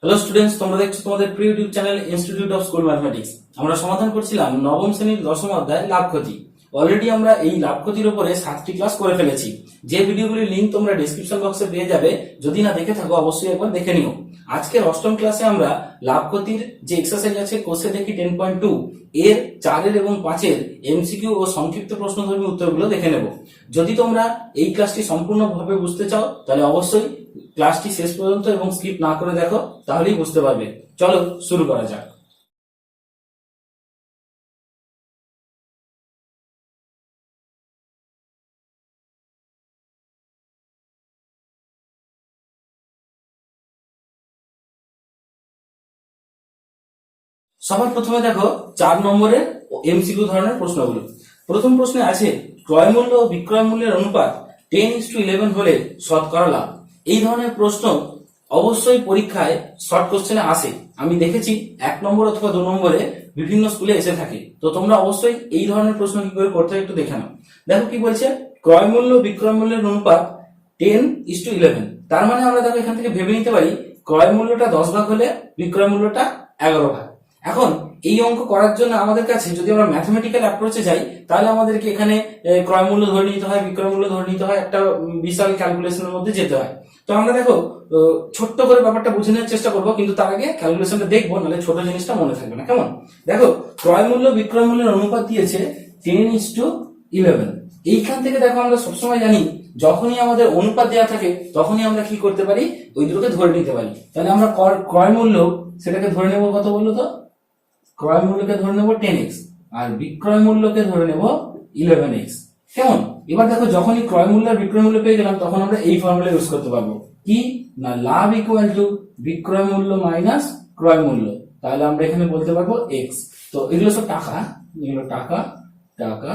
Hello students, তোমরা দেখছো তোমাদের প্রিয় YouTube channel institute of school mathematics. আমরা সমাধান করছিলাম নবম শ্রেণীর দশম অধ্যায় লাভ ক্ষতি। অলরেডি আমরা এই লাভ ক্ষতির উপরে 7টি ক্লাস করে ফেলেছি। যে ভিডিওগুলির লিংক তোমরা ডেসক্রিপশন বক্সে পেয়ে যাবে, যদি না দেখে থাকো অবশ্যই একবার দেখে নিও। আজকের অষ্টম ক্লাসে আমরা লাভ ক্ষতির যে এক্সারসাইজ আছে কোষে দেখি 10.2 এর 4 এবং 5 এমসিকিউ ও সংক্ষিপ্ত প্রশ্নধর্মী উত্তরগুলো দেখে নেব। যদি তোমরা এই ক্লাসটি সম্পূর্ণভাবে বুঝতে চাও তাহলে অবশ্যই ক্লাসটি শেষ পর্যন্ত এবং স্কিপ না করে দেখো, তাহলেই বুঝতে পারবে। চলো শুরু করা যাক। সবার প্রথমে দেখো 4 নম্বরের এমসিকিউ ধরনের প্রশ্নগুলো। প্রথম প্রশ্নে আছে ক্রয় মূল্য ও বিক্রয় মূল্যের অনুপাত 10:11 হলে শতকরা লাভ। এই ধরনের প্রশ্ন অবশ্যই পরীক্ষায় শর্ট কোশ্চেনে আসে। আমি দেখেছি 1 নম্বর অথবা 2 নম্বরে বিভিন্ন স্কুলে এসে থাকে। তো তোমরা অবশ্যই এই ধরনের প্রশ্ন কি করে করতে হয় একটু দেখে নাও। দেখো কি বলছে, ক্রয় মূল্য বিক্রয় মূল্যের অনুপাত 10:11। তার মানে আমরা দেখো এখান থেকে ভেবে নিতে পারি ক্রয় মূল্যটা 10 ভাগ হলে বিক্রয় মূল্যটা 11 ভাগ। এখন এই অঙ্ক করার জন্য আমাদের কাছে যদি আমরা ম্যাথমেটিক্যাল অ্যাপ্রোচে যাই, তাহলে আমাদেরকে এখানে ক্রয় মূল্য ধরে নিতে হয়, বিক্রয় মূল্য ধরে নিতে হয়, একটা বিশাল ক্যালকুলেশনের মধ্যে যেতে হয়। তো আমরা দেখো ছোট্ট করে ব্যাপারটা বুঝে নেওয়ার চেষ্টা করবো, কিন্তু তার আগে ক্যালকুলেশনটা দেখবো, নাহলে ছোট জিনিসটা মনে থাকবে না। কেমন? দেখো ক্রয় মূল্য বিক্রয় মূল্যের অনুপাত দিয়েছে 10:11। এইখান থেকে দেখো আমরা সবসময় জানি যখনই আমাদের অনুপাত দেওয়া থাকে তখনই আমরা কি করতে পারি, ওই দুটোকে ধরে নিতে পারি। তাহলে আমরা ক্রয় মূল্য সেটাকে ধরে নেবো কত বললো তো? ক্রয় মূল্যকে ধরে নেব 10x আর বিক্রয় মূল্যকে ধরে নেব 11x। কেমন? এবার দেখো যখনই ক্রয় মূল্য আর বিক্রয় মূল্য পেয়ে গেলাম তখন আমরা এই ফর্মুলা ইউজ করতে পারবো। কি না, লাভ ইকুয়াল টু বিক্রয় মূল্য মাইনাস ক্রয় মূল্য। তাহলে আমরা এখানে বলতে পারবো x। তো এগুলো সব টাকা, এগুলো টাকা টাকা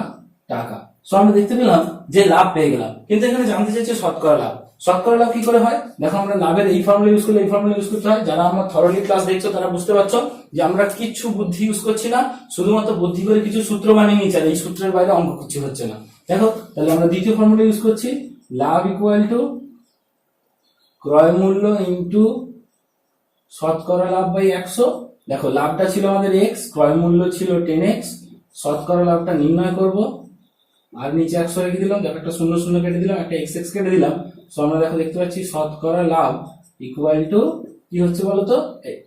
টাকা। সো আমরা দেখতে পেলাম যে লাভ পেয়ে গেলাম, কিন্তু এখানে জানতে চাইছে শতকরা লাভ। শতকরা লাভ কি করে হয়? দেখো আমরা লাভের এই ফর্মুলা ইউজ করলে এই ফর্মুলা ইউজ করতে হয়। যারা আমার থরলি ক্লাস দেখছো তারা বুঝতে পারছো যে আমরা কিছু বুদ্ধি ইউজ করছি না, শুধুমাত্র বুদ্ধি করে কিছু সূত্র বানিয়ে নিচ্ছি, আর এই সূত্রের বাইরে অঙ্ক কিছু হচ্ছে না। দেখো তাহলে আমরা দ্বিতীয় ফর্মুলা ইউজ করছি, লাভ ইকুয়াল টু ক্রয় মূল্য ইন্টু শতকরা লাভ বাই 100। দেখো লাভটা ছিল আমাদের x, ক্রয় মূল্য ছিল 10x, শতকরা লাভটা নির্ণয় করব। আর নিচে 100 রেখে দিলাম, দেখো একটা শূন্য শূন্য কেটে দিলাম, একটা x কেটে দিলাম। সো আমরা দেখো দেখতে পাচ্ছি শতকরা লাভ ইকুয়াল টু কি হচ্ছে বলতো,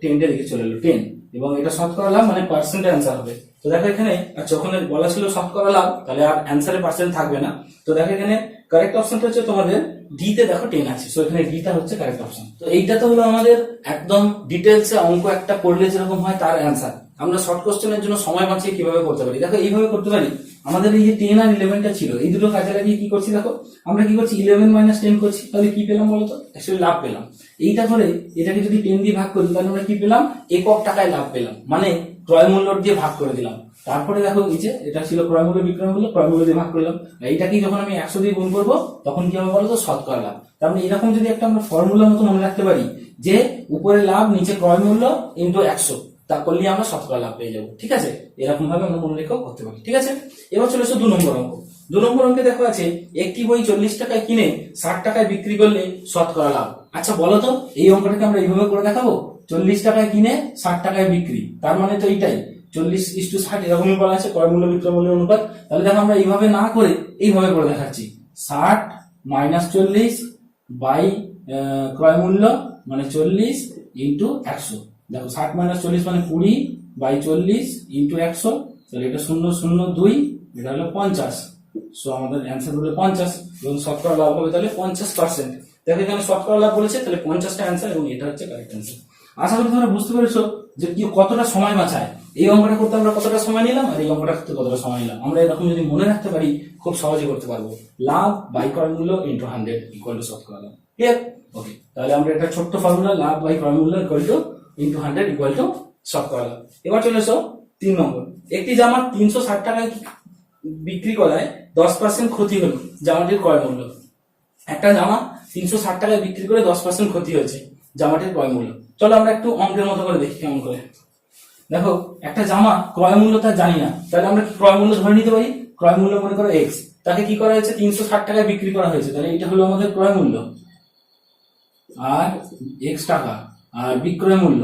10 এর দিকে চলে এলো 10, এবং এটা শতকরা লাভ মানে পার্সেন্টের অ্যান্সার হবে। তো দেখো এখানে যখন বলা ছিল শতকরা লাভ, তাহলে আর অ্যান্সারে পার্সেন্ট থাকবে না। তো দেখো এখানে কারেক্ট অপশনটা হচ্ছে তোমাদের ডি তে, দেখো 10 আছে। সো এখানে ডিটা হচ্ছে কারেক্ট অপশন। তো এইটা তো হলো আমাদের একদম ডিটেলসে অঙ্ক একটা পড়লে যেরকম হয় তার অ্যান্সার। আমরা শর্ট কোশ্চেনের জন্য সময় বাঁচিয়ে কিভাবে করতে পারি, দেখো এইভাবে করতে পারি। আমাদের এই যে 10 আর 11টা ছিল, এই দুটো কাজে লাগিয়ে কি করছি দেখো, আমরা কি করছি 11 মাইনাস 10 করছি। তাহলে কি পেলাম বলতো? অ্যাকচুয়ালি লাভ পেলাম। এইটা করে এটাকে যদি 10 দিয়ে ভাগ করি তাহলে আমরা কি পেলাম, একক টাকায় লাভ পেলাম, মানে ক্রয় মূল্য দিয়ে ভাগ করে দিলাম। তারপরে দেখো এই যে এটা ছিল ক্রয় মূল্য বিক্রয় মূল্য, ক্রয় মূল্য দিয়ে ভাগ করলাম। এইটাকে যখন আমি 100 দিয়ে গুণ করবো তখন কি হবে বলতো, শতকরা লাভ। তার মানে এরকম যদি একটা আমরা ফর্মুলা মতো মনে রাখতে পারি যে উপরে লাভ নিচে ক্রয় মূল্য ইন্টু 100, তা করলে আমরা শতকরা লাভ পেয়ে যাবো। ঠিক আছে, এরকম ভাবে আমরা মনে রেখেও করতে পারি। ঠিক আছে, এবার চলে এসো 2 নম্বর অঙ্ক। 2 নম্বর অঙ্কে দেখো আছে একটি বই 40 টাকায় কিনে 60 টাকায় বিক্রি করলে শতকরা লাভ। আচ্ছা বলো তো, এই অঙ্কটাকে আমরা এইভাবে করে দেখাবো, 40 টাকায় কিনে 60 টাকায় বিক্রি, তার মানে তো এইটাই 40:60 এরকমই বলা আছে ক্রয় মূল্য বিক্রয় মূল্যের অনুপাত। তাহলে দেখো আমরা এইভাবে না করে এইভাবে করে দেখাচ্ছি, 60 মাইনাস 40 বাই ক্রয় মূল্য মানে 40 ইন্টু 100। দেখো 60 মাইনাস 40 মানে 20 বাই 40 ইন্টু 100। তাহলে এটা 0.002, এটা হলো 50। সো আমাদের অ্যান্সার হলো 50, এবং শতকরা লাভ হবে তাহলে 50%। দেখো এখানে শতকরা লাভ বলেছে, তাহলে 50টা অ্যান্সার, এবং এটা হচ্ছে কারেক্ট অ্যান্সার। আশা করি তোমরা বুঝতে পেরেছো যে কি কতটা সময় বাঁচায় এই অঙ্কটা করতে, আমরা কতটা সময় নিলাম আর এই অঙ্কটা করতে কতটা সময় নিলাম। আমরা এরকম যদি মনে রাখতে পারি খুব সহজে করতে পারবো। লাভ বাই ক্রয় মূল্য ইন্টু 100 ইকুয়াল টু শতকরা লাভ। ক্লিয়ার? ওকে, তাহলে আমরা একটা ছোট্ট ফর্মুলা, লাভ বাই ক্রয় মূল্য equal to into 100 equal to শতকরা লাভ। এবার চলে এসো 3 নম্বর। একটি জামা 360 টাকায় বিক্রি করায় 10% ক্ষতি হলো জামাটির ক্রয় মূল্য। একটা জামা 360 টাকায় বিক্রি করে 10% ক্ষতি হয়েছে জামাটির ক্রয় মূল্য। চলো আমরা একটু অঙ্কের মতো করে দেখি কেমন করে। দেখো একটা জামা ক্রয় মূল্য তা জানি না, তাহলে আমরা কি ক্রয় মূল্য ধরে নিতে পারি, ক্রয় মূল্য মনে করো x, তাকে কি করা হয়েছে 360 টাকায় বিক্রি করা হয়েছে, তাহলে এটা হলো আমাদের ক্রয় মূল্য, আর x টাকা, আর বিক্রয় মূল্য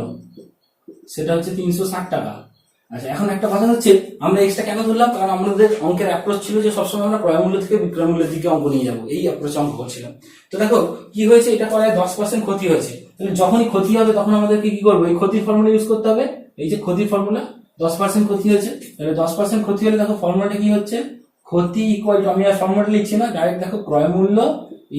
সেটা হচ্ছে 360 টাকা। আচ্ছা, এখন একটা কথা হচ্ছে আমরা এক্সট্রা কেন ধরলাম, কারণ আমাদের অঙ্কের অ্যাপ্রোচ ছিল যে সবসময় আমরা ক্রয় মূল্য থেকে বিক্রয় মূল্যের দিকে অঙ্ক নিয়ে যাবো, এই অ্যাপ্রোচে অঙ্ক করছিলাম। তো দেখো কি হয়েছে, এটা করায় 10% ক্ষতি হয়েছে। তাহলে যখনই ক্ষতি হবে তখন আমাদেরকে কি করবো, এই ক্ষতির ফর্মুলা ইউজ করতে হবে। এই যে ক্ষতির ফর্মুলা, 10% ক্ষতি হয়েছে, তাহলে 10% ক্ষতি হলে দেখো ফর্মুলাটা কি হচ্ছে, ক্ষতি ইকুয়াল টু, আমি আর ফর্মুলাটা লিখছি না, ডাইরেক্ট দেখো ক্রয় মূল্য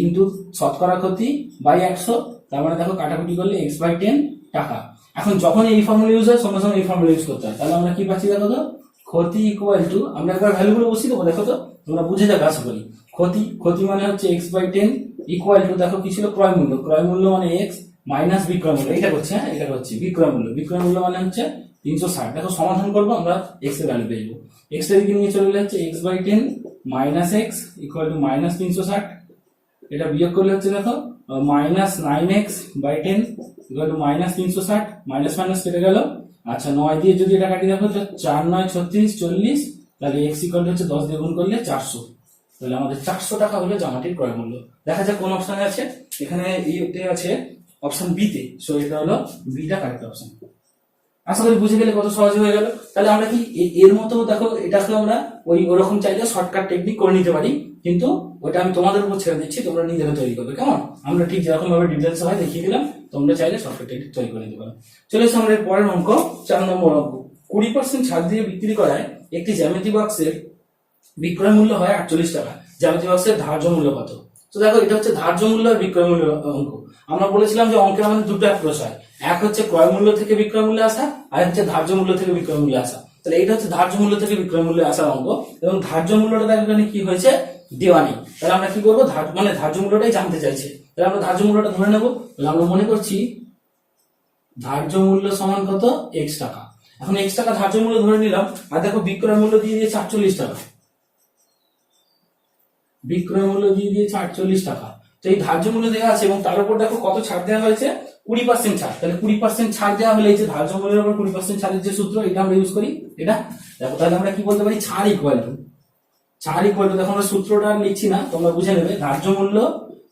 ইন্টু শতকরা ক্ষতি বাই 100, তার মানে দেখো কাটাকুটি করলে x/10 টাকা। এখন যখন এই ফর্মুলা ইউজ হয় সঙ্গে সঙ্গে এই ফর্মুলা ইউজ করতে হয়। তাহলে আমরা কি পাচ্ছি দেখো তো, ক্ষতি ইকুয়াল টু, আমরা একবার ভ্যালুগুলো বসিয়ে দেবো, দেখো তো তোমরা বুঝে যাবে আশা করি। ক্ষতি মানে হচ্ছে x/10 ইকুয়াল টু, দেখো কি ছিল ক্রয় মূল্য মানে x মাইনাস বিক্রয় মূল্য, এটা করছে, হ্যাঁ এটা হচ্ছে বিক্রয় মূল্য মানে হচ্ছে 360। দেখো সমাধান করবো আমরা x এর ভ্যালু পেয়ে যাবো, x এর দিকে নিয়ে চলে যাচ্ছে x/10 minus x equal two minus 360, এটা বিয়োগ করলে হচ্ছে দেখো minus 9x/10 equal to minus 360, minus minus কেটে গেল। আচ্ছা 9 দিয়ে যদি এটা কাটি দেখো 4 9 36 40, তাহলে x ইকুয়াল টু হচ্ছে 10 দিয়ে গুণ করলে 400। তাহলে আমাদের 400 টাকা হলো জামাটির ক্রয় মূল্য। দেখা যাক কোন অপশনে আছে, এখানে এইতে আছে অপশন বি তে, সো এটা হলো বিটা কারেক্ট অপশন। আশা করি বুঝে গেলে কত সহজ হয়ে গেল। তাহলে আমরা কি এর মতো দেখো এটাকে আমরা ওরকম চাইলে শর্টকাট টেকনিক করে নিতে পারি, কিন্তু ওটা আমি তোমাদের উপর ছেড়ে দিচ্ছি, তোমরা নিজেরা তৈরি করবে, কেমন? আমরা ঠিক যেরকম ভাবে ডিটেলস হয় দেখিয়ে দিলাম, তোমরা চাইলে শর্টকাট টেকনিক তৈরি করে নিতে পারো। চলে এসে আমরা পরের অঙ্ক, 4 নম্বর অঙ্ক। 20% ছাড় দিয়ে বিক্রি করায় একটি জ্যামিতি বাক্সের বিক্রয় মূল্য হয় 48 টাকা, জ্যামিতি বাক্সের ধার্য মূল্য কত? তো দেখো এটা হচ্ছে ধার্য মূল্য আর বিক্রয় মূল্য অঙ্ক। আমরা বলেছিলাম যে অঙ্কের আমাদের দুটো অ্যাপ্রোচ হয়, এক হচ্ছে ক্রয় মূল্য থেকে বিক্রয় মূল্যে আসা, আর হচ্ছে ধার্য মূল্য থেকে বিক্রয় মূল্যে আসা। তাহলে এটা হচ্ছে ধার্য মূল্য থেকে বিক্রয় মূল্যে আসার অঙ্ক, এবং ধার্য মূল্যটা দেখো এখানে কি হয়েছে, দেওয়া নেই। তাহলে আমরা কি করবো, ধার্য মূল্যটাই জানতে চাইছে, তাহলে আমরা ধার্য মূল্যটা ধরে নেবো। তাহলে আমরা মনে করছি ধার্য মূল্য সমান কত, x টাকা। এখন x টাকা ধার্য মূল্য ধরে নিলাম, আর দেখো বিক্রয় মূল্য দিয়ে দিয়েছে 48 টাকা, বিক্রয় মূল্য দিয়ে দিয়েছে 48 টাকা। তো এই ধার্য মূল্য দেওয়া আছে এবং তার উপর দেখো কত ছাড় দেওয়া হয়েছে, 20% ছাড়। তাহলে 20% ছাড় দেওয়া হলে এই যে ধার্য মূল্যের উপর 20% ছাড়ের যে সূত্র, এটা আমরা ইউজ করি। এটা দেখো, তাহলে আমরা কি বলতে পারি, ছাড় ইকুয়াল টু দেখো আমরা সূত্রটা লিখছি না, তোমরা বুঝে নেবে, ধার্য মূল্য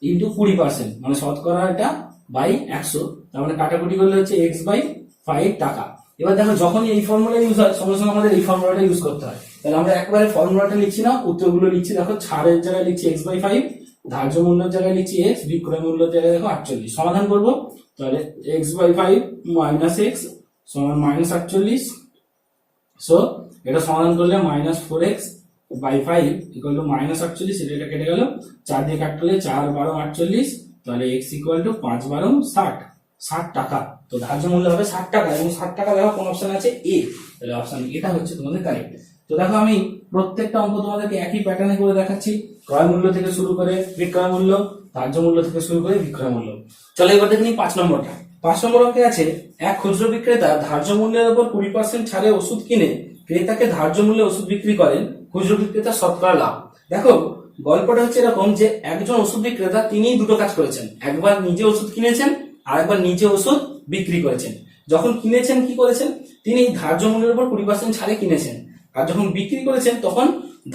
ইন্টু 20% মানে শতকরা এটা বাই 100, তার মানে কাটাকুটি করলে হচ্ছে x/5 টাকা। এবার দেখো যখনই এই ফর্মুলা ইউজ হয় সঙ্গে সঙ্গে আমাদের এই ফর্মুলাটা ইউজ করতে হয়। তাহলে আমরা একবারে ফর্মুলাটা লিখছি না, উত্তরগুলো লিখছি। দেখো ছাড়ের জায়গায় লিখছি x/5, ধার্য মূল্যের জায়গায় লিখছি x, বিক্রয় মূল্যের জায়গায় দেখো 48। সমাধান করব, তাহলে x/5 মাইনাস x সমান মাইনাস 48। সো এটা সমাধান করলে minus 4x/5 equal to minus 48, এটা কেটে গেল, 4 দিয়ে কাটলে 4 12 48, তাহলে x ইকুয়াল টু 5 12 60 টাকা। তো ধার্য মূল্য হবে 60 টাকা, এবং 60 টাকা দেখো কোন অপশন আছে, এ। তাহলে অপশন এটা হচ্ছে তোমাদের কারেক্ট। তো দেখো আমি প্রত্যেকটা অঙ্ক তোমাদেরকে একই প্যাটার্নে করে দেখাচ্ছি, ক্রয় মূল্য থেকে শুরু করে বিক্রয় মূল্য, ধার্য মূল্য থেকে শুরু করে বিক্রয় মূল্য। চলো এবার দেখি 5 নম্বরটা। 5 নম্বর অঙ্কে আছে, এক খুচরো বিক্রেতা ধার্য মূল্যের উপর 20% ছাড়ে ওষুধ কিনে ক্রেতাকে ধার্য মূল্যে ওষুধ বিক্রি করেন, খুচরো বিক্রেতা শতকরা লাভ। দেখো গল্পটা হচ্ছে এরকম যে একজন ওষুধ বিক্রেতা তিনি দুটো কাজ করেছেন, একবার নিজে ওষুধ কিনেছেন আর একবার নিজে ওষুধ বিক্রি করেছেন। যখন কিনেছেন কি করেছেন, তিনি ধার্য মূল্যের উপর 20% ছাড়ে কিনেছেন, আর যখন বিক্রি করেছেন তখন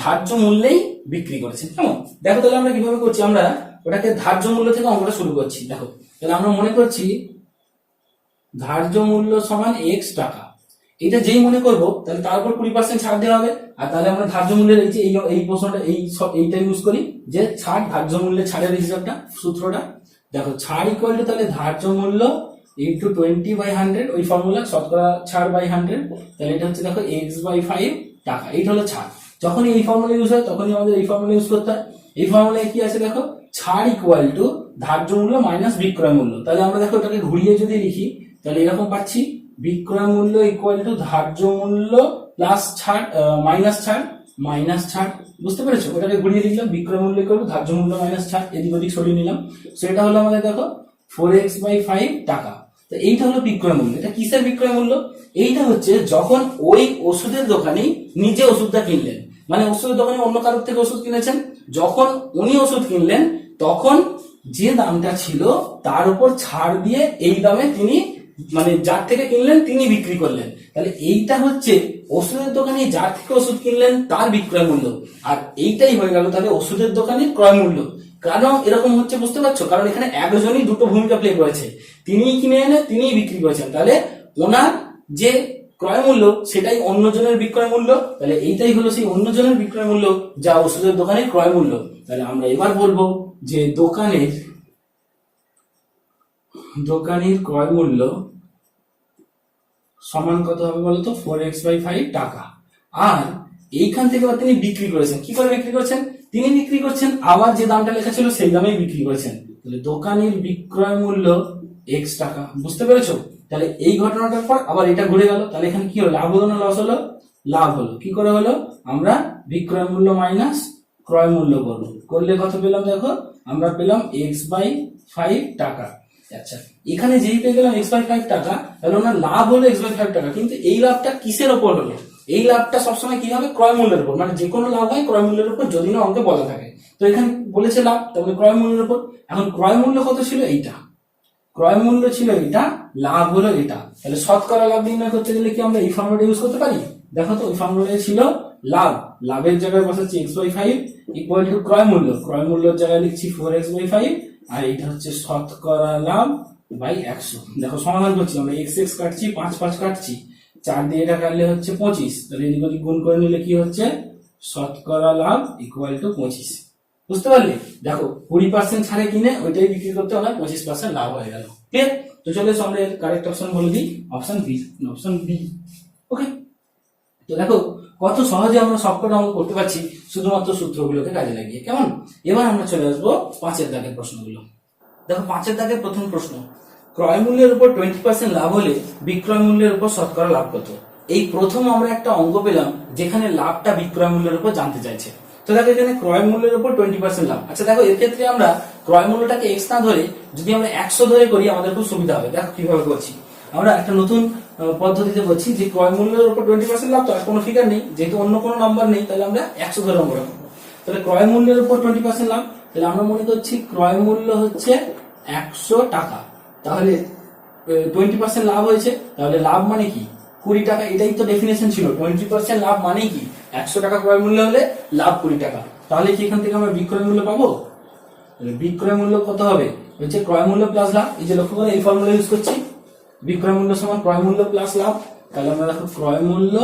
ধার্য মূল্যেই বিক্রি করেছেন, কেমন? দেখো তাহলে আমরা কিভাবে করছি, আমরা ওটাকে ধার্য মূল্য থেকে অঙ্কটা শুরু করছি। দেখো তাহলে আমরা মনে করছি ধার্য মূল্য সমান x টাকা, এটা যেই মনে করব তাহলে তার উপর 20% ছাড় দেওয়া হবে। আর তাহলে আমরা ধার্য মূল্যের এই যে এই প্রশ্নটা এইটা ইউজ করি, যে ছাড় ধার্য মূল্যের ছাড়ের হিসাবটা, সূত্রটা দেখো, ছাড় ইকুয়াল টু তাহলে ধার্য মূল্য ইন্টু 20/100, ওই ফর্মুলা শতকরা ছাড় বাই 100, তাহলে এটা হচ্ছে দেখো x/5 টাকা। এইটা হলো ছাড়। যখনই এই ফর্মুলা ইউজ হয় তখনই আমাদের এই ফর্মুলা ইউজ করতে হয়। এই ফর্মুলায় কি আছে দেখো, ছাড় ইকুয়াল টু ধার্য মূল্য মাইনাস বিক্রয় মূল্য। তাহলে আমরা দেখো এটাকে ঘুরিয়ে যদি লিখি তাহলে এরকম পাচ্ছি, বিক্রয় মূল্য ইকুয়াল টু ধার্য মূল্য প্লাস ছাড় মাইনাস ছাড়। বুঝতে পেরেছো? ওটাকে ঘুরিয়ে লিখলাম, বিক্রয় মূল্য ইকুয়াল টু ধার্য মূল্য মাইনাস ছাড়, এদিক ওদিক সরিয়ে নিলাম। সেটা হলো আমাদের দেখো 4x/5 টাকা। তো এইটা হলো বিক্রয় মূল্য। এটা কিসের বিক্রয় মূল্য? এইটা হচ্ছে যখন ওই ওষুধের দোকানি নিজে ওষুধটা কিনলেন, মানে ওষুধের দোকানি অন্য কারোর থেকে ওষুধ কিনেছেন, যখন উনি ওষুধ কিনলেন তখন যে দামটা ছিল তার উপর ছাড় দিয়ে এই দামে তিনি, মানে যার থেকে কিনলেন তিনি বিক্রি করলেন। তাহলে এইটা হচ্ছে ওষুধের দোকানি যার থেকে ওষুধ কিনলেন তার বিক্রয় মূল্য, আর এইটাই হয়ে গেল তাহলে ওষুধের দোকানির ক্রয় মূল্য। কারণ এরকম হচ্ছে, বুঝতে পারছো? কারণ এখানে একজনই দুটো ভূমিকা প্লে করেছে। তিনিই কিনে এনে তিনিই বিক্রি করেছেন, তাহলে ওনার যে ক্রয় মূল্য সেটাই অন্যজনের বিক্রয় মূল্য, তাহলে এইটাই হলো সেই অন্যজনের বিক্রয় মূল্য যা ওষুধের দোকানের ক্রয় মূল্য। তাহলে আমরা এবার বলবো যে দোকানের ক্রয় মূল্য সমান কত হবে বলতো, 4x/5 টাকা। আর এইখান থেকে তিনি বিক্রি করেছেন, কি করে বিক্রি করেছেন, তিনি বিক্রি করছেন আবার যে দামটা লেখা ছিল সেই দামেই বিক্রি করেছেন, তাহলে দোকানের বিক্রয় মূল্য x টাকা। বুঝতে পেরেছো? তাহলে এই ঘটনাটার পর আবার এটা ঘুরে গেল, তাহলে এখানে কি হলো, লাভ হলো না লস হলো? লাভ হলো। কি করে হলো, আমরা বিক্রয় মূল্য মাইনাস ক্রয় মূল্য করলে কত পেলাম, দেখো আমরা পেলাম x/5 টাকা। আচ্ছা, এখানে যেই পেয়ে গেলাম x/5 টাকা, তাহলে ওনার লাভ হলো x/5 টাকা, কিন্তু এই লাভটা কিসের ওপর হলো? এই লাভটা সবসময় কি হবে, ক্রয় মূল্যের উপর, মানে যে কোনো লাভ হয় ক্রয় মূল্যের উপর, যদি না অঙ্কে বলা থাকে। তো এখানে বলেছে লাভ, তাহলে ক্রয় মূল্যের উপর। এখন ক্রয় মূল্য কত ছিল, এইটা ক্রয় মূল্য ছিল, এটা লাভ হলো এটা। তাহলে শতকরা লাভ নির্ণয় করতে গেলে কি আমরা এই ফর্মুলাটা ইউজ করতে পারি? দেখো তো, ওই ফর্মুলাটা ছিল লাভ, লাভের জায়গায় বসাচ্ছি x/5 ইকুয়াল টু ক্রয় মূল্যের জায়গায় লিখছি 4x/5, আর এটা হচ্ছে শতকরা লাভ বাই 100। দেখো সমাধান করছি আমরা, x কাটছি, 5 কাটছি, 4 দিয়ে এটা কাটলে হচ্ছে 25, তাহলে এদিক ওদিক গুণ করে নিলে কি হচ্ছে, শতকরা লাভ ইকুয়াল টু 25। বুঝতে পারলে? দেখো 20% ছাড়ে কিনে ওইটাই বিক্রি করতে হয়, 25% লাভ হয়ে গেল। ক্লিয়ার? তো চলে এসো আমরা এর কারেক্ট অপশন বলে দিই, অপশন বি। ওকে, তো দেখো কত সহজে আমরা সবকটা অঙ্ক করতে পারছি শুধুমাত্র সূত্রগুলোকে কাজে লাগিয়ে। কেমন? এবার আমরা চলে আসবো 5 দাগের প্রশ্নগুলো। দেখো 5 দাগের প্রথম প্রশ্ন, ক্রয় মূল্যের উপর 20% লাভ হলে বিক্রয় মূল্যের উপর শতকরা লাভ কত? এই প্রথম আমরা একটা অঙ্ক পেলাম যেখানে লাভটা বিক্রয় মূল্যের উপর জানতে চাইছে। তো দেখো এখানে ক্রয় মূল্যের উপর 20% লাভ। আচ্ছা দেখো, এর ক্ষেত্রে আমরা ক্রয় মূল্যটাকে x না ধরে যদি আমরা 100 ধরে করি আমাদের খুব সুবিধা হবে। দেখো কিভাবে করছি, আমরা একটা নতুন পদ্ধতিতে বলছি যে ক্রয় মূল্যের উপর 20% লাভ, তো আর কোনো ফিগার নেই, যেহেতু অন্য কোনো নাম্বার নেই, তাহলে আমরা 100 ধরে অঙ্ক রাখবো। তাহলে ক্রয় মূল্যের উপর 20% লাভ, তাহলে আমরা মনে করছি ক্রয় মূল্য হচ্ছে 100 টাকা, তাহলে 20% লাভ হয়েছে, তাহলে লাভ মানে কি 20 টাকা, এটাই তো ডেফিনেশন ছিল। 20% লাভ মানে কি 100 টাকা ক্রয় মূল্য হলে লাভ 20 টাকা, তাহলে কি এখান থেকে আমরা বিক্রয় মূল্য পাবো? বিক্রয় মূল্য কত হবে, হচ্ছে ক্রয় মূল্য প্লাস লাভ। এই যে লক্ষ্য করে এই ফর্মুলা ইউজ করছি, বিক্রয় মূল্য সমান ক্রয় মূল্য প্লাস লাভ, তাহলে আমরা দেখো ক্রয় মূল্য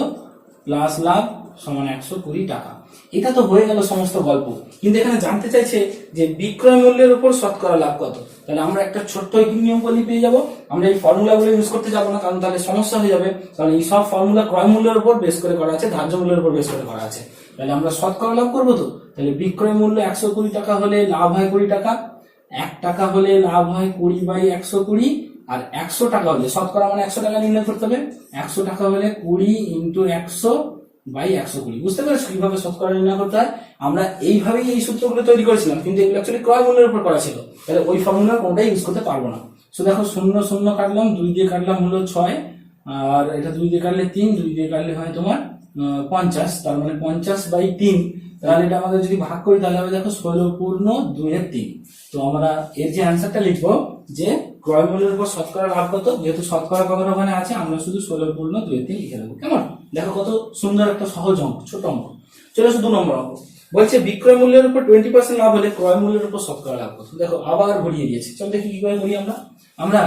প্লাস লাভ সমান 120 টাকা। এটা তো হয়ে গেল সমস্ত গল্প, কিন্তু এখানে জানতে চাইছে যে বিক্রয় মূল্যের উপর শতকরা লাভ কত। তাহলে আমরা একটা ছোট্ট নিয়ম বলি পেয়ে যাবো, আমরা এই ফর্মুলাগুলো ইউজ করতে যাবো না, কারণ তাহলে সমস্যা হয়ে যাবে, কারণ এই সব ফর্মুলা ক্রয় মূল্যের উপর বেস করে করা আছে, ধার্য মূল্যের উপর বেস করে করা আছে। তাহলে আমরা শতকরা লাভ করবো, তো তাহলে বিক্রয় মূল্য 120 টাকা হলে লাভ হয় 20 টাকা, 1 টাকা হলে লাভ হয় 20/120, আর 100 টাকা হলে শতকরা মানে 100 টাকা নির্ণয় করতে হবে, 100 টাকা হলে 20 × 100/120। বুঝতে পেরেছো কিভাবে শতকরা নির্ণয় করতে হয়? আমরা এইভাবেই এই সূত্রগুলো তৈরি করেছিলাম, কিন্তু এগুলো অ্যাকচুয়ালি ক্রয় মূল্যের উপর করা ছিল, তাহলে ওই ফর্মুলা কোনটাই ইউজ করতে পারবো না। তো দেখো 0 0 কাটলাম, 2 দিয়ে কাটলাম হলো 6, আর এটা 2 দিয়ে কাটলে 3, 2 দিয়ে কাটলে হয় তোমার 50, তার মানে 50/3। তাহলে এটা আমাদের যদি ভাগ করি তাহলে হবে দেখো 16 পূর্ণ 2/3। তো আমরা এর যে অ্যান্সারটা লিখবো যে ক্রয় মূল্যের উপর শতকরা লাভ কত, যেহেতু শতকরা কথাটা ওখানে আছে, আমরা শুধু 16 পূর্ণ 2/3 লিখে দেবো। কেমন? দেখো কত সুন্দর একটা সহজ অঙ্ক, ছোট অঙ্ক। চলে আসো 2 নম্বর অঙ্ক, বলছে বিক্রয় মূল্যের উপর 20% লাভ হলে ক্রয় মূল্যের উপর শতকরা লাভ কত। দেখো আবার ঘুরিয়ে দিয়েছে, চল দেখি কি করে করি আমরা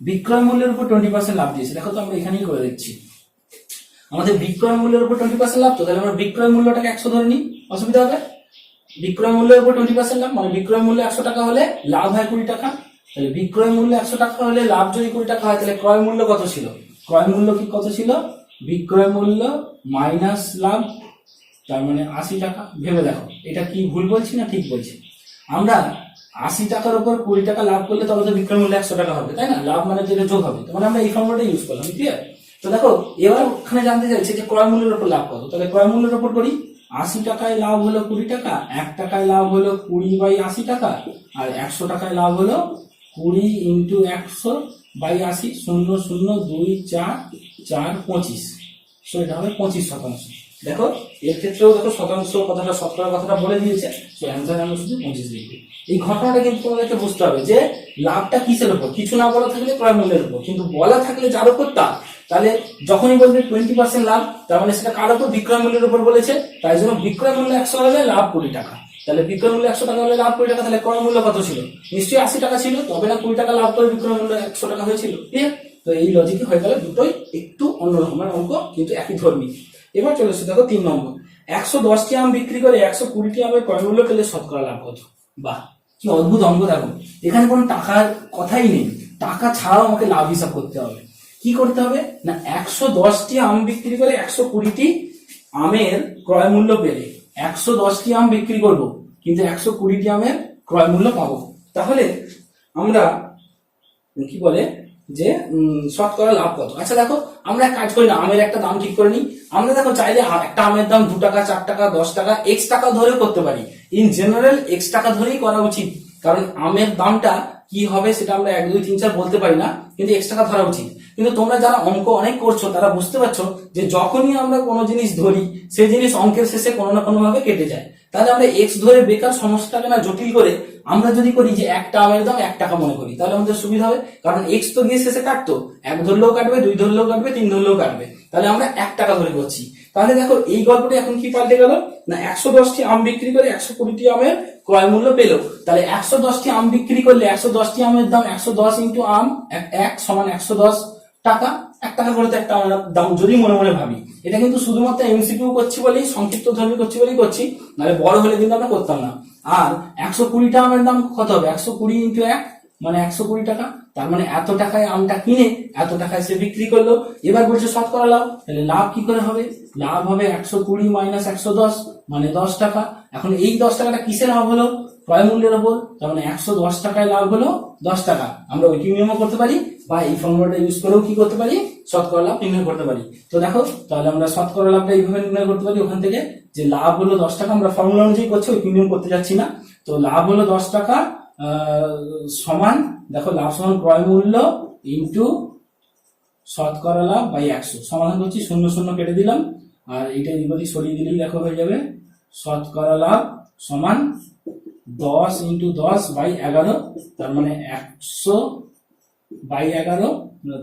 বিক্রয় মূল্যের উপর 20% লাভ দিয়েছে। দেখো তো আমরা এখানেই করে দিচ্ছি, আমাদের বিক্রয় মূল্যের উপর 20% লাভ, তো তাহলে আমরা বিক্রয় মূল্যটাকে 100 ধরে নিই, অসুবিধা হবে? বিক্রয় মূল্যের উপর 20% লাভ মানে বিক্রয় মূল্য 100 টাকা হলে লাভ হয় 20 টাকা, তাহলে বিক্রয় মূল্য 100 টাকা হলে লাভ যদি 20 টাকা হয়, তাহলে ক্রয় মূল্য কত ছিল? ক্রয় মূল্য কি কত ছিল? বিক্রয় মূল্য মাইনাস লাভ, তার মানে 80 টাকা। ভেবে দেখো এটা কি ভুল বলছি না ঠিক বলছি? আমরা 80 টাকার উপর 20 টাকা লাভ করলে তবে তো বিক্রয় মূল্য 100 টাকা হবে, তাই না? লাভ মানে যেটা যোগ হবে, মানে আমরা এই ফর্মুলাটা ইউজ করলাম। ক্লিয়ার? তো দেখো এবার ওখানে জানতে চাইছে যে ক্রয় মূল্যের উপর লাভ কত, তাহলে ক্রয় মূল্যের উপর করি। 80 টাকায় লাভ হলো 20 টাকা, 1 টাকায় লাভ হলো 20/80 টাকা, আর 100 টাকায় লাভ হলো 20 × 100/80, 0 0 2 4 4 25, সো এটা হবে 25%। দেখো এর ক্ষেত্রেও দেখো শতাংশ কথাটা, শতকরা কথাটা বলে দিয়েছে, সো অ্যান্সার আমরা শুধু 25 লিখবো। এই ঘটনাটা কিন্তু তোমাদেরকে বুঝতে হবে যে লাভটা কিসের উপর, কিছু না বলা থাকলে ক্রয় মূল্যের উপর, কিন্তু বলা থাকলে যার উপর তা। তাহলে যখনই বলবে 20% লাভ, তার মানে সেটা কার উপর? বিক্রয় মূল্যের উপর বলেছে, তাই জন্য বিক্রয় মূল্য 100 হলে লাভ 20 টাকা। তাহলে বিক্রয় মূল্য 100 টাকা হলে লাভ 20 টাকা, তাহলে ক্রয় মূল্য কত ছিল? নিশ্চয়ই 80 টাকা ছিল, তবে না 20 টাকা লাভ করে বিক্রয় মূল্য 100 টাকা হয়েছিল। ঠিক আছে, তো এই লজিকে হয়ে গেল দুটোই একটু অন্যরকমের অঙ্ক, কিন্তু একই ধর্মী। এবার চলে এসে দেখো 3 নম্বর, 110টি আম বিক্রি করে 120টি আমের ক্রয় মূল্য পেলে শতকরা লাভ কত? বাহ, কি অদ্ভুত অঙ্ক! দেখো এখানে কোনো টাকার কথাই নেই, টাকা ছাড়াও আমাকে লাভ হিসাব করতে হবে। কি করতে হবে না, 110টি আম বিক্রি করে 120টি আমের ক্রয় মূল্য পেলে 110টি আম বিক্রি করব, কিন্তু 120টি আমের ক্রয় মূল্য পাবো। তাহলে আমরা কি বলে যে শতকরা লাভ কত? আচ্ছা দেখো, আমরা এক কাজ করি না, আমের একটা দাম ঠিক করে নিই। আমরা দেখো চাইলে একটা আমের দাম 2 টাকা, 4 টাকা, 10 টাকা, এক্স টাকা ধরেও করতে পারি। ইন জেনারেল এক্স টাকা ধরেই করা উচিত, কারণ আমের দামটা কি হবে সেটা আমরা 1, 2, 3, 4 বলতে পারি না, কিন্তু এক্স টাকা ধরা উচিত। কিন্তু তোমরা যারা অঙ্ক অনেক করছো তারা বুঝতে পারছো যে যখনই আমরা কোনো জিনিস ধরি সেই জিনিস অঙ্কের শেষে কোনো না কোনো ভাবে কেটে যায়। তাহলে আমরা এক্স ধরে বেকার সমস্যাটাকে না জটিল করে আমরা যদি করি যে একটা আমের দাম 1 টাকা মনে করি, তাহলে আমাদের সুবিধা হবে, কারণ এক্স তো গিয়ে শেষে কাটতো, 1 ধরলেও কাটবে, 2 ধরলেও কাটবে, 3 ধরলেও কাটবে, তাহলে আমরা 1 টাকা ধরে করছি। তাহলে দেখো এই গল্পটা এখন কি পাল্টে গেল না, 110টি আম বিক্রি করে 120টি আমের ক্রয় মূল্য পেলো। তাহলে 110টি আম বিক্রি করলে 110টি আমের দাম 110 ইন্টু আম 1 সমান 110 টাকা। 1 টাকা করে তো একটা দাম, যদি মনে মনে ভাবি। এটা কিন্তু শুধুমাত্র এমসিকিউ করছি বলেই, সংক্ষিপ্ত ধর্মী করছি বলেই করছি, নাহলে বড় হলে কিন্তু আমরা করতাম না। আর 120টা আমের দাম কত হবে? 120 ইন্টু 1 মানে 120 টাকা। তার মানে এত টাকায় আমটা কিনে এত টাকায় সে বিক্রি করলো। এবার বলছে শতকরা লাভ, তাহলে লাভ কি করে হবে? লাভ হবে 120 মাইনাস 110 মানে 10 টাকা। এখন এই 10 টাকাটা কিসের লাভ হলো? ক্রয় মূল্যের উপর। তার মানে 110 টাকায় লাভ হলো 10 টাকা। আমরা ওইটি নিয়মও করতে পারি, বা এই ফর্মুলাটা ইউজ করেও কি করতে পারি? শতকরা লাভ নির্ণয় করতে পারি। তো দেখো, তাহলে আমরা শতকরা লাভটা এইভাবে নির্ণয় করতে পারি। ওখান থেকে যে লাভ হলো 10 টাকা, আমরা ফর্মুলা অনুযায়ী করছি, ওই নিয়ম করতে যাচ্ছি না। তো লাভ হলো 10 টাকা সমান, দেখো লাভ সমান ক্রয় মূল্য ইন্টু শতকরা লাভ বাই 100। সমাধান করছি, 0 0 কেটে দিলাম, আর এইটা এদিক সরিয়ে দিলেই দেখো হয়ে যাবে শতকরা লাভ সমান 10 ইন্টু 10 বাই 11, তার মানে 100 বাই 11,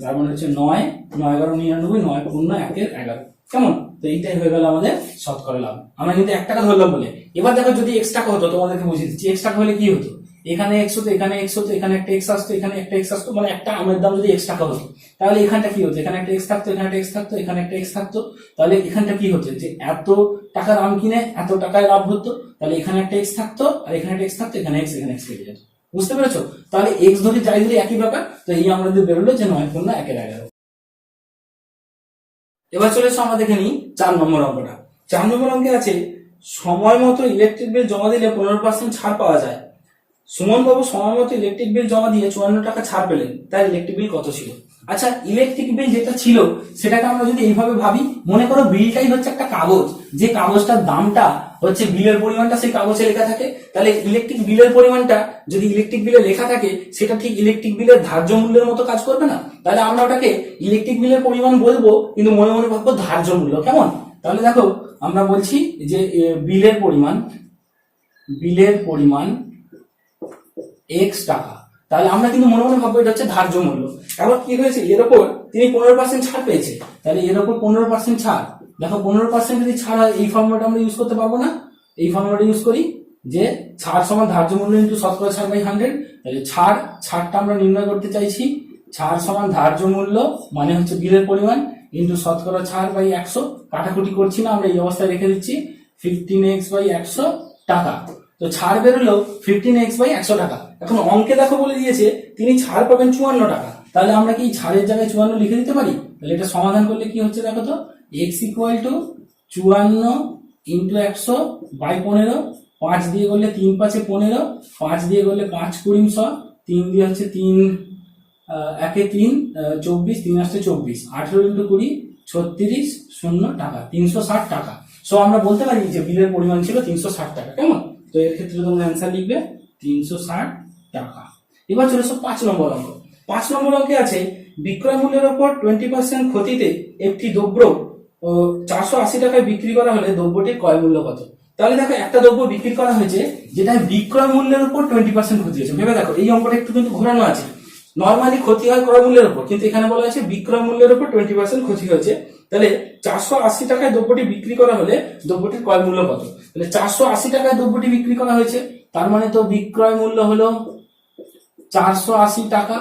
তার মানে হচ্ছে 9 9 11 99, 9 পূর্ণ 1 11। কেমন? তো এইটাই হয়ে গেল আমাদের শতকরা লাভ। আমরা কিন্তু 1 টাকা ধরলাম বলে। এবার দেখো যদি x টাকা হতো, তোমাদেরকে বুঝিয়ে দিচ্ছি। x টাকা হলে কি হতো? এখানে x হতো, এখানে x হতো, এখানে একটা x আসতো, এখানে একটা x আসতো, মানে একটা আমের দাম যদি x টাকা হতো, তাহলে এখানটা কি হতো? এখানে একটা x থাকতো, এখানে একটা x থাকতো, এখানে একটা x থাকতো। তাহলে এখানটা কি হতো? যে এত টাকার আম কিনে এত টাকায় লাভ হতো, তাহলে এখানে একটা x থাকতো, আর এখানে একটা x থাকতো, এখানে x কেটে যেত। বুঝতে পেরেছো? তাহলে x ধরে যাই ধরে একই ব্যাপার। তো এই আমাদের বেরোলো যে 9 পূর্ণ 1 11। এবার চলে এসো আমরা দেখে নিই 4 নম্বর অঙ্কটা। 4 নম্বর অঙ্কে আছে সময় মতো ইলেকট্রিক বিল জমা দিলে 15% ছাড় পাওয়া যায়। সুমন বাবু সময় মতো ইলেকট্রিক বিল জমা দিয়ে 54 টাকা ছাড় পেলেন, তার ইলেকট্রিক বিল কত ছিল? আচ্ছা, ইলেকট্রিক বিল যেটা ছিল সেটাকে আমরা যদি এইভাবে ভাবি, মনে করো বিলটাই হচ্ছে একটা কাগজ, যে কাগজটার দামটা হচ্ছে বিলের পরিমাণটা সেই কাগজে লেখা থাকে। তাহলে ইলেকট্রিক বিলের পরিমাণটা যদি ইলেকট্রিক বিলে লেখা থাকে, সেটা ঠিক ইলেকট্রিক বিলের ধার্য মূল্যের মতো কাজ করবে না। তাহলে আমরা ওটাকে ইলেকট্রিক বিলের পরিমাণ বলবো, কিন্তু মনে মনে ভাববো ধার্য মূল্য। কেমন? তাহলে দেখো আমরা বলছি যে বিলের পরিমাণ x টাকা, তাহলে আমরা কিন্তু মনে মনে ভাববো এটা হচ্ছে ধার্য মূল্য। এবার কি হয়েছে, এর উপর তিনি 15% ছাড় পেয়েছে, তাহলে এর উপর 15% ছাড়। দেখো 15% যদি ছাড় হয়, এই ফর্মুলাটা আমরা ইউজ করতে পারবো না। এই ফর্মুলাটা ইউজ করি যে ছাড় সমান ধার্য মূল্য ইন্টু শতকরা ছাড় বাই 100। তাহলে ছাড়টা আমরা নির্ণয় করতে চাইছি, ছাড় সমান ধার্য মূল্য মানে হচ্ছে বিলের পরিমাণ ইন্টু শতকরা ছাড় বাই 100। কাটাকুটি করছি না, আমরা এই অবস্থায় রেখে দিচ্ছি 15x বাই 100 টাকা। তো ছাড় বেরোলো 15x বাই 100 টাকা। এখন অঙ্কে দেখো বলে দিয়েছে তিনি ছাড় পাবেন 54 টাকা। তাহলে আমরা কি ছাড়ের জায়গায় 54 লিখে দিতে পারি? তাহলে এটা সমাধান করলে কি হচ্ছে দেখো তো, x equal to 54 into 100 by 15। 5 দিয়ে করলে 3 5 15, 5 দিয়ে করলে 5 20 100, 3 দিয়ে হচ্ছে 3 1 3 24, 3 আসছে 24, 18 ইন্টু 20 36 0 টাকা, 360 টাকা। সো আমরা বলতে পারি যে বিলের পরিমাণ ছিল 360 টাকা। কেমন? তো এর ক্ষেত্রে তোমরা অ্যান্সার লিখবে 360 টাকা। এবার চলে এসো 5 নম্বর অঙ্ক। 5 নম্বর অঙ্কে আছে বিক্রয় মূল্যের উপর 20% ক্ষতিতে একটি দ্রব্য 480 টাকায় বিক্রি করা হলে দ্রব্যটির ক্রয় মূল্য কত? তাহলে দেখো একটা দ্রব্য বিক্রি করা হয়েছে যেটা বিক্রয় মূল্যের উপর 20% ক্ষতি হয়েছে। ভেবে দেখো, এই অঙ্কটা একটু কিন্তু ঘোরানো আছে। নর্মালি ক্ষতি হয় ক্রয় মূল্যের উপর, কিন্তু এখানে বলা হয়েছে বিক্রয় মূল্যের উপর 20% ক্ষতি হয়েছে। তাহলে 480 টাকায় দ্রব্যটি বিক্রি করা হলে দ্রব্যটির ক্রয় মূল্য কত? তাহলে 480 টাকায় দ্রব্যটি বিক্রি করা হয়েছে, তার মানে তো বিক্রয় মূল্য হলো 480 টাকা।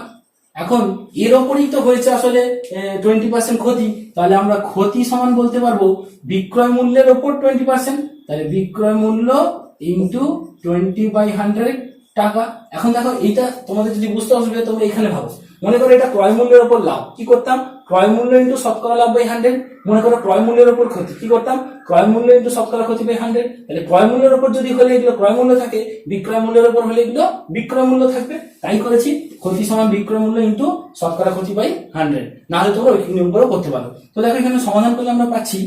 এখন এর ওপরেই তো হয়েছে আসলে 20% ক্ষতি, তাহলে আমরা ক্ষতি সমান বলতে পারবো বিক্রয় মূল্যের ওপর 20%। তাহলে বিক্রয় মূল্য ইন্টু 20/100 টাকা। এখন দেখো এইটা তোমাদের যদি বুঝতে অসুবিধা, তোমরা এখানে ভাবো, মনে করো এটা ক্রয় মূল্যের উপর লাভ, কি করতাম? ক্রয় মূল্য ইন্টু শতকরা লাভ বাই 100। মনে করো ক্রয় মূল্যের উপর ক্ষতি, কি করতাম? ক্রয় মূল্য ইন্টু শতকরা ক্ষতি বাই 100। তাহলে ক্রয় মূল্যের উপর যদি হলে এগুলো ক্রয় মূল্য থাকে, বিক্রয় মূল্যের উপর হলে এগুলো বিক্রয় মূল্য থাকবে, তাই করেছি ক্ষতি সমান বিক্রয় মূল্য ইন্টু শতকরা ক্ষতি বাই 100। না হলে তোমরা ওই নিয়ম করে করতে পারো। তো দেখো এখানে সমাধান করলে আমরা পাচ্ছি,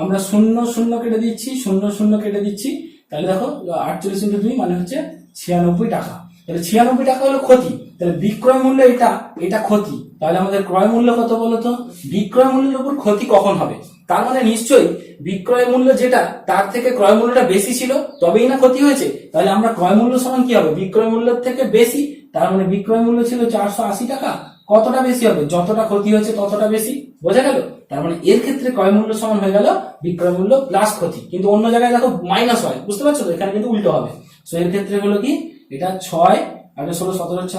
আমরা 0 0 কেটে দিচ্ছি, 0 0 কেটে দিচ্ছি, তাহলে দেখো 48 ইন্টু 2 মানে হচ্ছে 96 টাকা। তাহলে 96 টাকা হলো ক্ষতি, তাহলে বিক্রয় মূল্য এটা ক্ষতি, তাহলে আমাদের ক্রয় মূল্য কত বলতো? বিক্রয় মূল্যের উপর ক্ষতি কখন হবে? তার মানে নিশ্চয়ই বিক্রয় মূল্য যেটা তার থেকে ক্রয় মূল্যটা বেশি ছিল, তবেই না ক্ষতি হয়েছে। তাহলে আমরা ক্রয় মূল্য সমান কি হবে? বিক্রয় মূল্যের থেকে বেশি, তার মানে বিক্রয় মূল্য ছিল 480 টাকা, কতটা বেশি হবে? যতটা ক্ষতি হয়েছে ততটা বেশি। বোঝা গেল? তার মানে এর ক্ষেত্রে ক্রয় মূল্য সমান হয়ে গেল বিক্রয় মূল্য প্লাস ক্ষতি, কিন্তু অন্য জায়গায় দেখো মাইনাস হয়, বুঝতে পারছো তো? এখানে কিন্তু উল্টো হবে। তো এর ক্ষেত্রে হলো কি, এটা 6 আর 16 17 হচ্ছে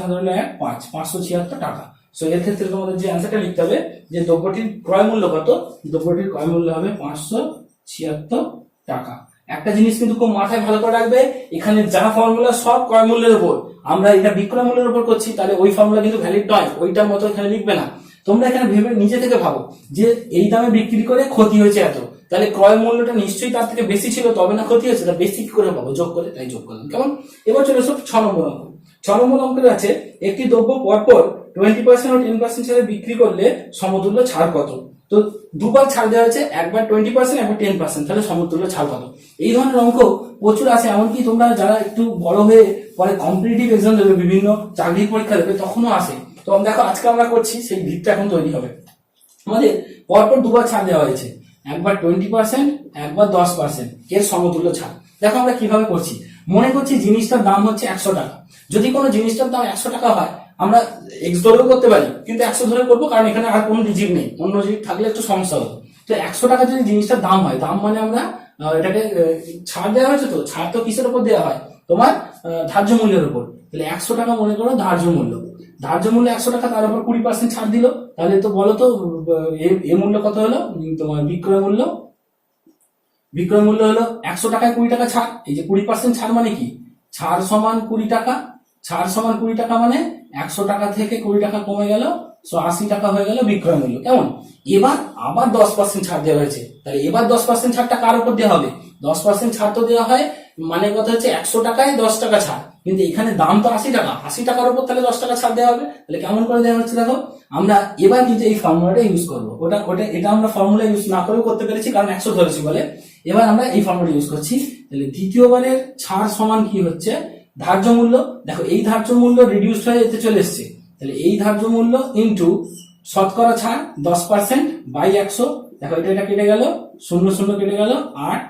576 টাকা। সো এর ক্ষেত্রে তোমাদের যে অ্যান্সারটা লিখতে হবে, যে দ্রব্যটির ক্রয় মূল্য কত? দ্রব্যটির ক্রয় মূল্য হবে 576 টাকা। একটা জিনিস কিন্তু খুব মাথায় ভালো করে রাখবে, এখানে যা ফর্মুলা সব ক্রয় মূল্যের উপর, আমরা এটা বিক্রয় মূল্যের উপর করছি, তাহলে ওই ফর্মুলা কিন্তু ভ্যালিড নয়, ওইটার মতো এখানে লিখবে না। তোমরা এখানে ভেবে নিজে থেকে ভাবো যে এই দামে বিক্রি করে ক্ষতি হয়েছে এত, তাহলে ক্রয় মূল্যটা নিশ্চয়ই তার থেকে বেশি ছিল, তবে না ক্ষতি হয়েছে। তা বেশি কি করে পাবো? যোগ করে, তাই যোগ করলাম। কেমন? এবার চলে এসো 6 নম্বর অঙ্ক। 6 নম্বর অঙ্কের আছে, একটি দ্রব্য পরপর 20% ও 10% ছাড়ে বিক্রি করলে সমতুল্য ছাড় কত? তো দুবার ছাড় দেওয়া হয়েছে, একবার 20% একবার 10%, তাহলে সমতুল্য ছাড় কত? এই ধরনের অঙ্ক প্রচুর আছে, এমনকি তোমরা যারা একটু বড় হয়ে পরে কম্পিটিটিভ এক্সাম দেবে, বিভিন্ন চাকরির পরীক্ষা দেবে, তখনও আসে। তো দেখো আজকে আমরা করছি, সেই ভিতটা এখন তৈরি হবে। আমাদের পরপর দুবার ছাড় দেওয়া হয়েছে, একবার 20% একবার 10%, এর সমতুল্য ছাড়। দেখো আমরা কিভাবে করছি, মনে করছি জিনিসটার দাম হচ্ছে 100 টাকা। যদি কোনো জিনিসটার দাম 100 টাকা হয়, আমরা এক্স ধরেও করতে পারি, কিন্তু 100 ধরে করবো, কারণ এখানে আর কোনো ডিজিট নেই, অন্য ডিজিট থাকলে একটু সমস্যা হতো। তো 100 টাকা যদি জিনিসটার দাম হয়, দাম মানে আমরা এটাকে ছাড় দেওয়া হয়েছে, তো ছাড় তো কিসের উপর দেওয়া হয়? তোমার ধার্য মূল্যের উপর। তাহলে 100 টাকা মনে করো ধার্য মূল্য, ধার্য মূল্য 100 টাকা, তার উপর 20% ছাড় দিল, তাহলে তো বলো তো এ মূল্য কত হলো? তোমার বিক্রয় মূল্য, বিক্রয় মূল্য হলো 100 টাকায় 20 টাকা ছাড়। এই যে 20% ছাড় মানে কি? ছাড় সমান 20 টাকা, ছাড় সমান 20 টাকা মানে 100 টাকা থেকে 20 টাকা কমে গেল, 80 টাকা হয়ে গেল বিক্রয় মূল্য। কেমন? এবার আবার 10% ছাড় দেওয়া হয়েছে, তাহলে এবার 10% ছাড়টা কার উপর দেওয়া হবে? 10% ছাড় তো দেওয়া হয়, মানে কথা হচ্ছে 100 টাকায় 10 টাকা ছাড়, কিন্তু এখানে দাম তো 80 টাকা, 80 টাকার উপর তাহলে 10 টাকা ছাড় দেওয়া হবে। তাহলে কেমন করে দেওয়া হচ্ছে দেখো, আমরা এবার কিন্তু এই ফর্মুলাটা ইউজ করবো। এটা আমরা ফর্মুলা ইউজ না করেও করতে পেরেছি, কারণ 100 ধরেছি বলে। এবার আমরা এই ফর্মুলা ইউজ করছি। তাহলে দ্বিতীয়বারের ছাড় সমান কি হচ্ছে? ধার্য মূল্য। দেখো এই ধার্য মূল্য রিডিউস হয়ে যেতে চলে এসছে, তাহলে এই ধার্য মূল্য ইন্টু শতকরা ছাড় 10% বাই 100। দেখো এটা কেটে গেল, 0 0 কেটে গেল, 8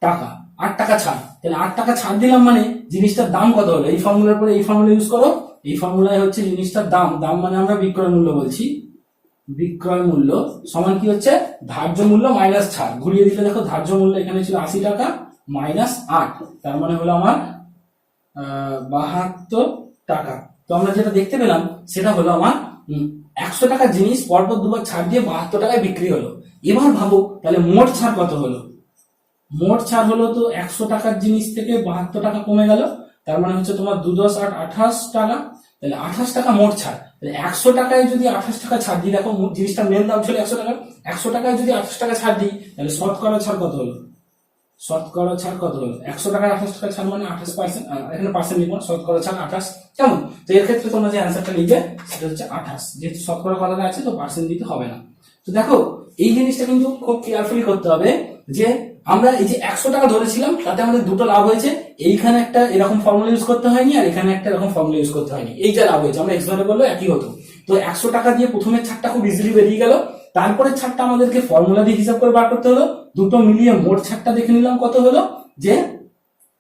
টাকা, 8 টাকা ছাড়। তাহলে 8 টাকা ছাড় দিলাম মানে জিনিসটার দাম কত হলো? এই ফর্মুলার পরে এই ফর্মুলা ইউজ করো, এই ফর্মুলায় হচ্ছে জিনিসটার দাম, দাম মানে আমরা বিক্রয় মূল্য বলছি, বিক্রয় মূল্য সমান কি হচ্ছে? ধার্য মূল্য মাইনাস ছাড়। ঘুরিয়ে দিলে দেখো ধার্য মূল্য এখানে ছিল 80 টাকা মাইনাস 8, তার মানে হলো আমার 72 টাকা। তো আমরা যেটা দেখতে পেলাম সেটা হলো আমার 100 টাকার জিনিস পরপর দুবার ছাড় দিয়ে 72 টাকায় বিক্রি হলো। এবার ভাবো তাহলে মোট ছাড় কত হলো? মোট ছাড় হলো তো 100 টাকার জিনিস থেকে 72 টাকা কমে গেল, তার মানে হচ্ছে তোমার 2 10 8 28 টাকা। তাহলে 28 টাকা মোট ছাড়। তাহলে 100 টাকায় যদি 28 টাকা ছাড় দিই, দেখো জিনিসটার মেন দাম ছিল 100 টাকা, 100 টাকায় যদি 28 টাকা ছাড় দিই, তাহলে শতকরা ছাড় কত হলো? শতকরা ছাড় কত হলো? 100 টাকায় 28 টাকা ছাড় মানে 28%, এখানে পার্সেন্ট লিখবো, শতকরা ছাড় 28। কেমন? তো এর ক্ষেত্রে তোমরা যে অ্যান্সারটা লিখবে সেটা হচ্ছে 28, যেহেতু শতকরা কথাটা আছে তো পার্সেন্ট দিতে হবে না। তো দেখো এই জিনিসটা কিন্তু খুব কেয়ারফুলি করতে হবে, যে আমরা এই যে 100 টাকা ধরেছিলাম, তাতে আমাদের দুটো লাভ হয়েছে। এইখানে একটা এরকম ফর্মুলা ইউজ করতে হয়নি, আর এখানে একটা এরকম ফর্মুলা ইউজ করতে হয়নি। এই যে লাভ হয়েছে, আমরা এক্স ধরে বললো একই হতো। তো 100 টাকা দিয়ে প্রথমের ছাড়টা খুব ইজিলি বেরিয়ে গেল, তারপরে ছাড়টা আমাদেরকে ফর্মুলা দিয়ে হিসাব করে বার করতে হলো, দুটো মিলিয়ে মোট ছাড়টা দেখে নিলাম কত হলো, যে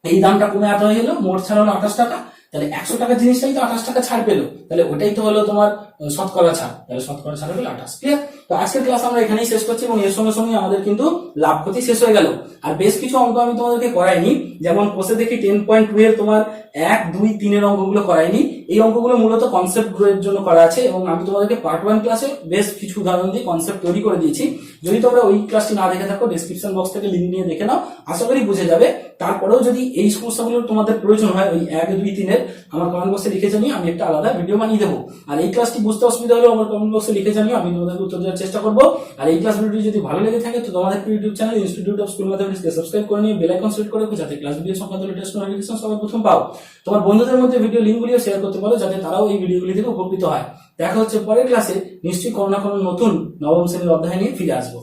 এই দামটা কমে এত হয়ে গেল, মোট ছাড় হলো 28 টাকা। তাহলে 100 টাকার জিনিসটাই তো 28 টাকা ছাড় পেলো, তাহলে ওটাই তো হলো তোমার শতকরা ছাড়, তাহলে শতকরা ছাড় হলো 28। ক্লিয়ার? তো আজকের ক্লাস আমরা এখানেই শেষ করছি এবং এর সঙ্গে সঙ্গে আমাদের কিন্তু লাভ ক্ষতি শেষ হয়ে গেল। আর বেশ কিছু অঙ্ক আমি তোমাদেরকে করাইনি, যেমন কোষে দেখি 10.2 এর তোমার 1, 2, 3 এর অঙ্কগুলো করাইনি। এই অঙ্কগুলো মূলত কনসেপ্ট গ্রো এর জন্য করা আছে এবং আমি তোমাদেরকে পার্ট 1 ক্লাসে বেশ কিছু উদাহরণ দিয়ে কনসেপ্ট তৈরি করে দিয়েছি। যদি তোমরা ওই ক্লাসটি না দেখে থাকো, ডেসক্রিপশন বক্স থেকে লিংক নিয়ে দেখে নাও, আশা করি বুঝে যাবে। তারপরেও যদি এই সমস্যাগুলোর তোমাদের প্রয়োজন হয় ওই 1, 2, 3 এর, আমার কমেন্ট বক্সে লিখে জানিও, আমি একটা আলাদা ভিডিও বানিয়ে দেবো। আর এই ক্লাসটি বুঝতে অসুবিধা হলে আমার কমেন্ট বক্সে লিখে জানিও, আমি তোমাদেরকে উত্তর দেওয়ার চেষ্টা করবো। আর এই ক্লাস ভিডিওটি যদি ভালো লেগে থাকে তো তোমাদের YouTube channel institute of school ম্যাথমেটিক্সকে সাবস্ক্রাইব করে নিয়ে বেল আইকন সেট করে রাখো, যাতে ক্লাস ভিডিও সংক্রান্ত লেটেস্ট নোটিফিকেশন সবার প্রথম পাও। তোমার বন্ধুদের মধ্যে ভিডিও লিঙ্কগুলিও শেয়ার করতে পারো, যাতে তারাও এই ভিডিওগুলি থেকে উপকৃত হয়। দেখা হচ্ছে পরের ক্লাসে, নিশ্চয়ই কোনো না কোনো নতুন নবম শ্রেণীর অধ্যায় নিয়ে ফিরে আসবো।